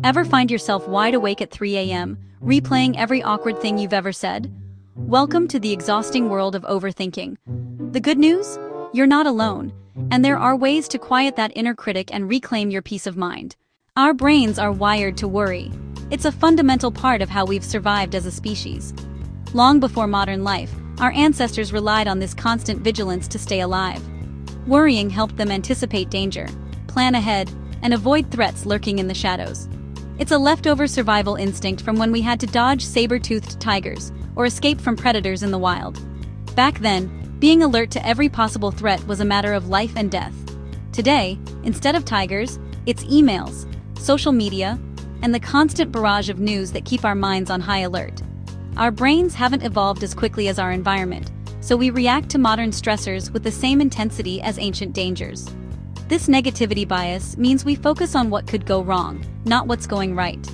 Ever find yourself wide awake at 3 a.m., replaying every awkward thing you've ever said? Welcome to the exhausting world of overthinking. The good news? You're not alone, and there are ways to quiet that inner critic and reclaim your peace of mind. Our brains are wired to worry. It's a fundamental part of how we've survived as a species. Long before modern life, our ancestors relied on this constant vigilance to stay alive. Worrying helped them anticipate danger, plan ahead, and avoid threats lurking in the shadows. It's a leftover survival instinct from when we had to dodge saber-toothed tigers or escape from predators in the wild. Back then, being alert to every possible threat was a matter of life and death. Today, instead of tigers, it's emails, social media, and the constant barrage of news that keep our minds on high alert. Our brains haven't evolved as quickly as our environment, so we react to modern stressors with the same intensity as ancient dangers. This negativity bias means we focus on what could go wrong, not what's going right.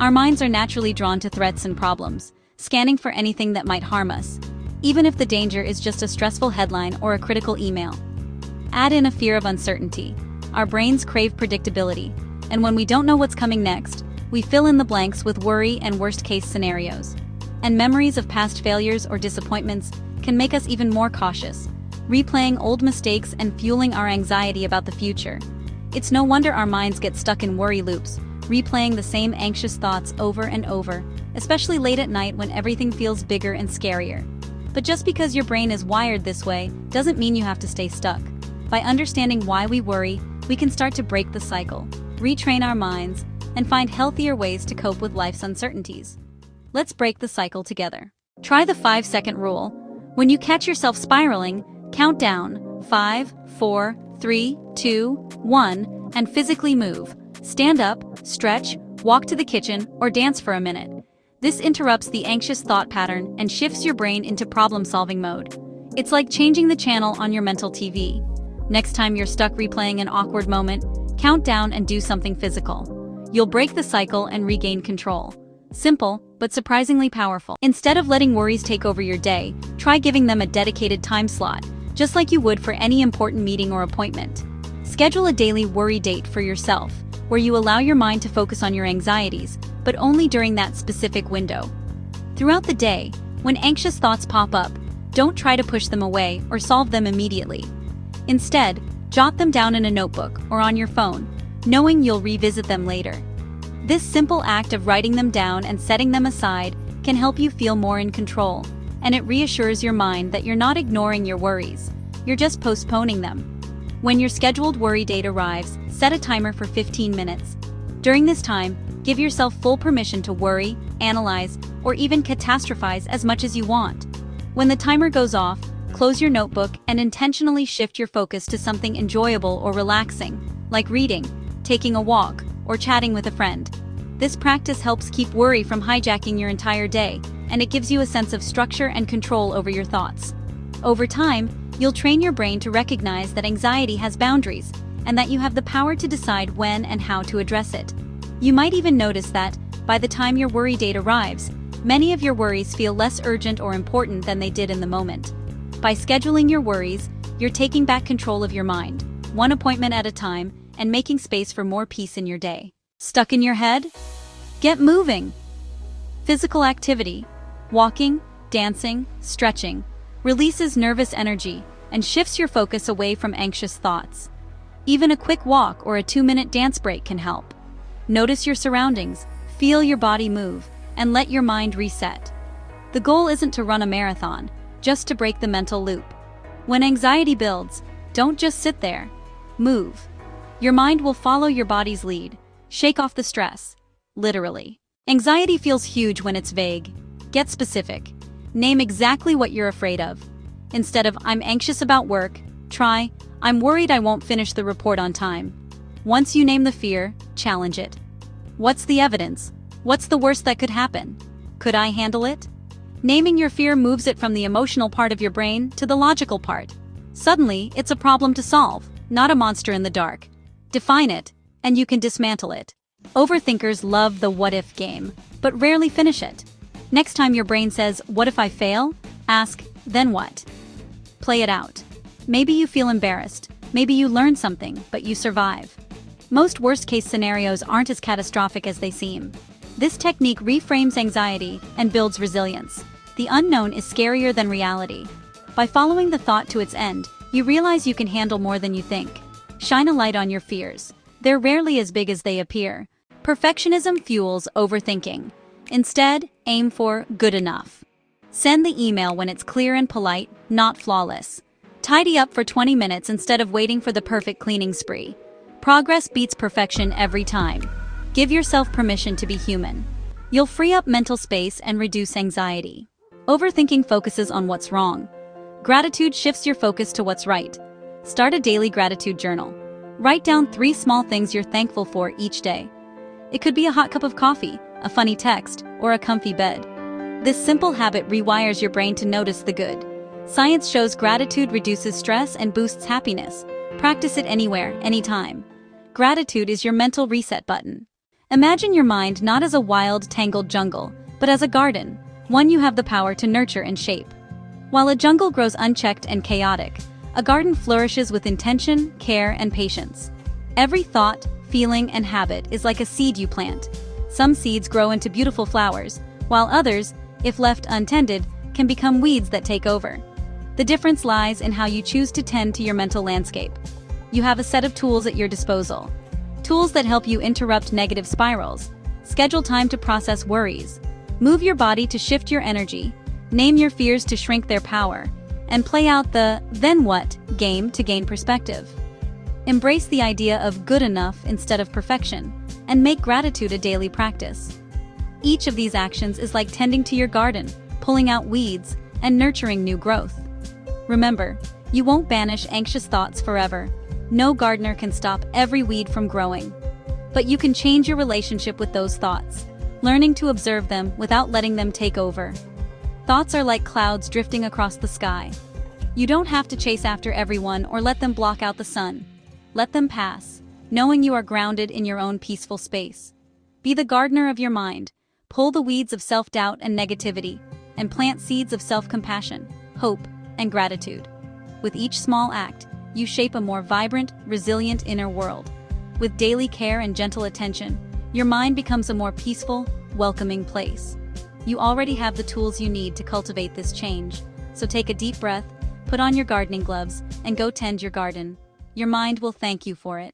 Our minds are naturally drawn to threats and problems, scanning for anything that might harm us, even if the danger is just a stressful headline or a critical email. Add in a fear of uncertainty. Our brains crave predictability, and when we don't know what's coming next, we fill in the blanks with worry and worst-case scenarios. And memories of past failures or disappointments can make us even more cautious, replaying old mistakes and fueling our anxiety about the future. It's no wonder our minds get stuck in worry loops, replaying the same anxious thoughts over and over, especially late at night when everything feels bigger and scarier. But just because your brain is wired this way doesn't mean you have to stay stuck. By understanding why we worry, we can start to break the cycle, retrain our minds, and find healthier ways to cope with life's uncertainties. Let's break the cycle together. Try the 5-second rule. When you catch yourself spiraling, count down 5, 4, 3, 2, 1, and physically move. Stand up, stretch, walk to the kitchen, or dance for a minute. This interrupts the anxious thought pattern and shifts your brain into problem-solving mode. It's like changing the channel on your mental TV. Next time you're stuck replaying an awkward moment, count down and do something physical. You'll break the cycle and regain control. Simple, but surprisingly powerful. Instead of letting worries take over your day, try giving them a dedicated time slot, just like you would for any important meeting or appointment. Schedule a daily worry date for yourself, where you allow your mind to focus on your anxieties, but only during that specific window. Throughout the day, when anxious thoughts pop up, don't try to push them away or solve them immediately. Instead, jot them down in a notebook or on your phone, knowing you'll revisit them later. This simple act of writing them down and setting them aside can help you feel more in control, and it reassures your mind that you're not ignoring your worries, you're just postponing them. When your scheduled worry date arrives, set a timer for 15 minutes. During this time, give yourself full permission to worry, analyze, or even catastrophize as much as you want. When the timer goes off, close your notebook and intentionally shift your focus to something enjoyable or relaxing, like reading, taking a walk, or chatting with a friend. This practice helps keep worry from hijacking your entire day, and it gives you a sense of structure and control over your thoughts. Over time, you'll train your brain to recognize that anxiety has boundaries, and that you have the power to decide when and how to address it. You might even notice that, by the time your worry date arrives, many of your worries feel less urgent or important than they did in the moment. By scheduling your worries, you're taking back control of your mind, one appointment at a time, and making space for more peace in your day. Stuck in your head? Get moving! Physical activity, walking, dancing, stretching, releases nervous energy and shifts your focus away from anxious thoughts. Even a quick walk or a 2-minute dance break can help. Notice your surroundings, feel your body move, and let your mind reset. The goal isn't to run a marathon, just to break the mental loop. When anxiety builds, don't just sit there. Move. Your mind will follow your body's lead. Shake off the stress. Literally. Anxiety feels huge when it's vague. Get specific. Name exactly what you're afraid of. Instead of, "I'm anxious about work," try, "I'm worried I won't finish the report on time." Once you name the fear, challenge it. What's the evidence? What's the worst that could happen? Could I handle it? Naming your fear moves it from the emotional part of your brain to the logical part. Suddenly, it's a problem to solve, not a monster in the dark. Define it, and you can dismantle it. Overthinkers love the what-if game, but rarely finish it. Next time your brain says, "What if I fail?" ask, "Then what?" Play it out. Maybe you feel embarrassed. Maybe you learn something, but you survive. Most worst-case scenarios aren't as catastrophic as they seem. This technique reframes anxiety and builds resilience. The unknown is scarier than reality. By following the thought to its end, you realize you can handle more than you think. Shine a light on your fears. They're rarely as big as they appear. Perfectionism fuels overthinking. Instead, aim for good enough. Send the email when it's clear and polite, not flawless. Tidy up for 20 minutes instead of waiting for the perfect cleaning spree. Progress beats perfection every time. Give yourself permission to be human. You'll free up mental space and reduce anxiety. Overthinking focuses on what's wrong. Gratitude shifts your focus to what's right. Start a daily gratitude journal. Write down 3 small things you're thankful for each day. It could be a hot cup of coffee, a funny text, or a comfy bed. This simple habit rewires your brain to notice the good. Science shows gratitude reduces stress and boosts happiness. Practice it anywhere, anytime. Gratitude is your mental reset button. Imagine your mind not as a wild, tangled jungle, but as a garden, one you have the power to nurture and shape. While a jungle grows unchecked and chaotic, a garden flourishes with intention, care, and patience. Every thought, feeling, and habit is like a seed you plant. Some seeds grow into beautiful flowers, while others, if left untended, can become weeds that take over. The difference lies in how you choose to tend to your mental landscape. You have a set of tools at your disposal. Tools that help you interrupt negative spirals, schedule time to process worries, move your body to shift your energy, name your fears to shrink their power, and play out the "then what" game to gain perspective. Embrace the idea of good enough instead of perfection, and make gratitude a daily practice. Each of these actions is like tending to your garden, pulling out weeds, and nurturing new growth. Remember, you won't banish anxious thoughts forever. No gardener can stop every weed from growing. But you can change your relationship with those thoughts, learning to observe them without letting them take over. Thoughts are like clouds drifting across the sky. You don't have to chase after everyone or let them block out the sun. Let them pass, knowing you are grounded in your own peaceful space. Be the gardener of your mind. Pull the weeds of self-doubt and negativity, and plant seeds of self-compassion, hope, and gratitude. With each small act, you shape a more vibrant, resilient inner world. With daily care and gentle attention, your mind becomes a more peaceful, welcoming place. You already have the tools you need to cultivate this change, so take a deep breath, put on your gardening gloves, and go tend your garden. Your mind will thank you for it.